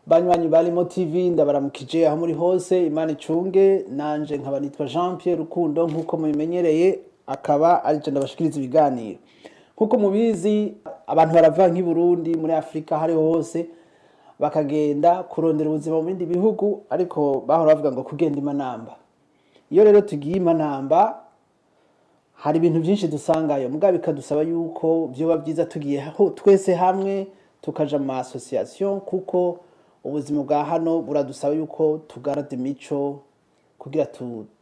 Banywanyi barimo TV ndabaramukije aho muri hose Imana icunge nanje nkaba nitwa Jean Pierre Rukundo nkuko mubimenyereye akaba ari je ndabashikiriza ibiganiro nkuko mubizi abantu barava nk'i Burundi muri Afrika hari hose bakagenda kurondera ubuzima mu bindi bihugu ariko bahora bavuga ngo kugenda imanamba. Iyo rero tugiye imanamba hari ibintu byinshi dusangayo mugabo bikadusaba yuko byoba byiza tugiye twese hamwe tukaja mu association kuko ubuzima bwa hano buradusaba yuko tugarada imico kugira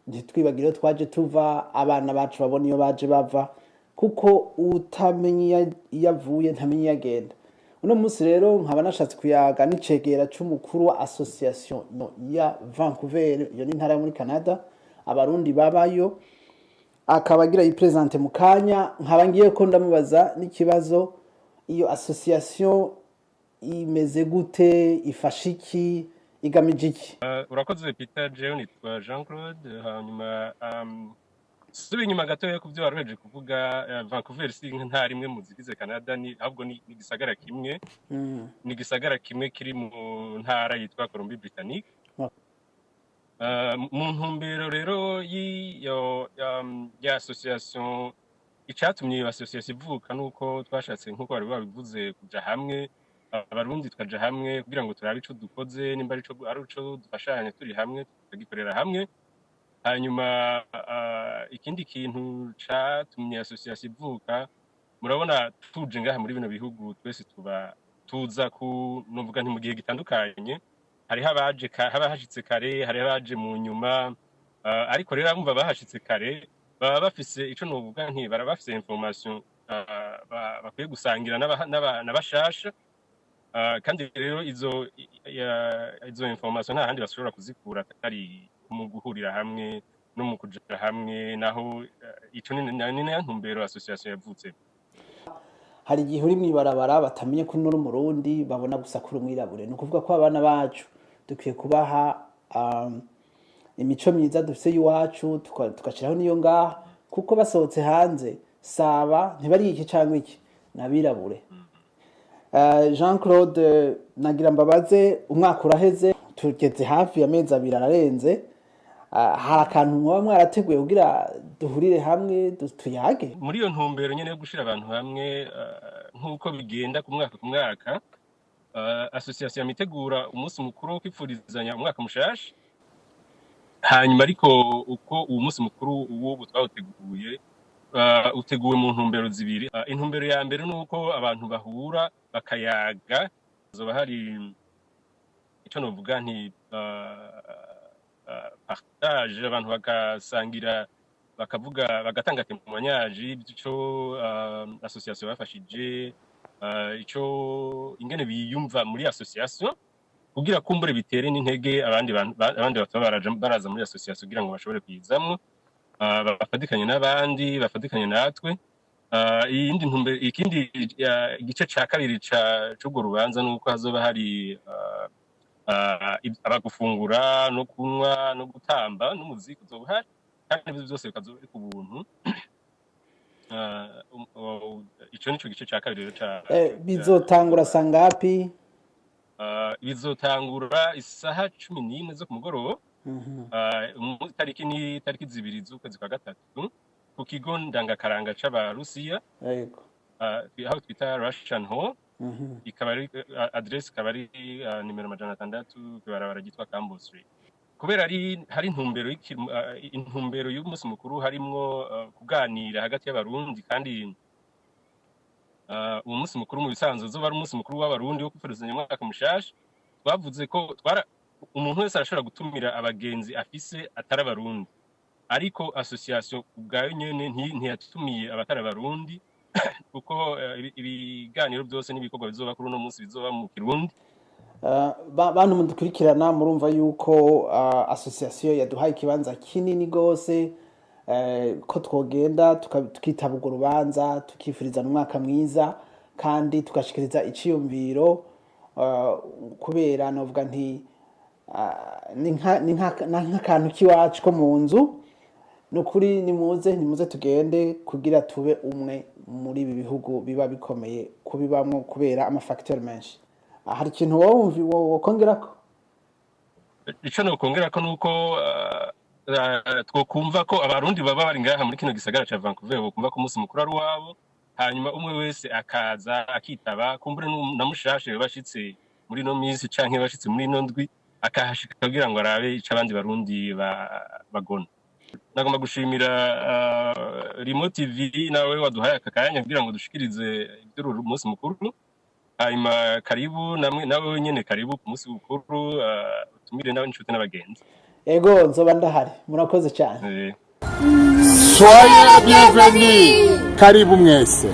ntitwibagire twaje tuva abana bacu babona iyo baje bava kuko utamenya iyo avuye ntamenya iyo agenda. Uno munsi rero nkaba nashatse kuyaga n'icegera c'umukuru wa association ya Vancouver yo n'intara yo muri Canada abarundi babayo akaba agira yipresente mu kanya nkaba ngiye ko ndamubaza n'ikibazo iyo association imeze gute ifasha iki igamije iki. Urakoze Peter, jewe nitwa Jean Claude. Hanyuma subi inyuma gato yo kuvyo waruheje kuvuga, Vancouver si ntari imwe mu zigize Canada, ni ahubwo ni gisagara kimwe ni gisagara kimwe kiri mu ntara yitwa Colombie-Britannique. Mu ntumbero rero ya association icatumye iyo association ivuka nuko twashatse nkuko bari babivuze kuja hamwe abarundi tukaja hamwe kugira ngo turabe ico dukoze nimba ari ico dufashanya turi hamwe tukagikorera hamwe. Hanyuma ikindi kintu catumye association ivuka, murabona tuje ngaha muri bino bihugu twese tuza novuga nti mu gihe gitandukanye, hariho abaje haba hashitse kare, hariho abaje mu nyuma, ariko rero abumva bahashitse kare baba bafise ico novuga nti bara bafise information bakwiye gusangira n'abashasha. Kandi rero izo information nta handi bashobora kuzikura atari mu guhurira hamwe no mu kuja hamwe, naho ico ni ntumbero association yavutse. Hari igihe uri mwibarabara batamenye ko uri umurundi babona gusa kuri umwirabure, no kuvuga ko abana bacu dukwiye kubaha imico myiza dufise y'iwacu tukashiraho niyo ngaha kuko basohotse hanze saba ntibari iki cyangwa iki nabirabure. Jean Claude nagira mbabaze umwaka uraheze tugeze hafi ya mezi 2 ararenze, hari akantu muba mwarateguye kugira duhurire hamwe tuyage muri iyo ntumbero nyene yo gushira abantu hamwe nkuko bigenda ku mwaka association yamitegura umunsi mukuru wo kwifurizanya umwaka mushasha. Hanyuma ariko uko uwo munsi mukuru uwo twawuteguye uteguwe mu ntumbero zibiri. Intumbero ya mbere nuko abantu bahura bakayaga, zoba hari ico novuga nti partage, abantu bagasangira bakavuga bagatanga témoignage y'icyo association bafashije, ico ingene biyumva muri association kugira kumbure bitere n'intege abandi baraza muri association kugira ngo bashobore kuyizamwo, bafatikanye n'abandi bafatikanye natwe. Ikindi igice ca kabiri c'urwo rubanza nuko hazoba hari abagufungura no kunywa no gutamba n'umuziki uzoba uhari, kandi ibyo byose bikazoba ari ku buntu. Ico nico gice ca kabiri rero bizotangura sangapi? Bizotangura isaha 11 zo ku mugoroba, tariki 2 z'ukwezi kwa gatatu ku kigo ndangakaranga c'abarusiya, yego aho twita Russian Hall. Ikaba ari address ikaba ari nimero 600 kwibarabara ryitwa Campbell Street. Kubera hari intumbero y'umunsi mukuru harimwo kuganira hagati y'abarundi, kandi uwo munsi mukuru mu bisanzwe zoba ari umunsi mukuru w'abarundi wo kwifurizanya umwaka mushasha. Twavuze ko umuntu wese arashobora gutumira abagenzi afise atari abarundi, ariko association ubwayo nyene ntiyatumiye abatari abarundi kuko ibiganiro byose n'ibikorwa bizoba kuri uno munsi bizoba mu Kirundi. Bantu mudukurikirana murumva yuko association yaduhaye ikibanza kinini gose, ko twogenda tukitaba urwo rubanza tukifurizana umwaka mwiza kandi tugashikiriza iciyumviro, kubera novuga nti ni nk'akantu k'iwacu ko mu nzu. Nukuri nimuze tugende kugira tube umwe muri ibi bihugu biba bikomeye kubibamwo kubera amafacteur menshi. hari ikintu wowe wokongerako? ico nokongerako nuko twokumva ko abarundi baba bari ngaha muri kino gisagara ca Vancouver bokumva ko umunsi mukuru ari wabo, hanyuma umwe wese akaza akitaba, kumbure na mushashe bashitse muri no minsi canke bashitse muri no ndwi akahashika kugira ngo arabe ico abandi barundi bagona. Nagomba gushimira Rimo TV nawe waduhaye aka kanya kugira ngo dushikirize iby'uru munsi mukuru. Hanyuma karibu nawe nyene karibu ku munsi mukuru, utumire nawe inshuti n'abagenzi. Ego nzoba ndahari, murakoze cyane. Soyez bienvenue, karibu mwese.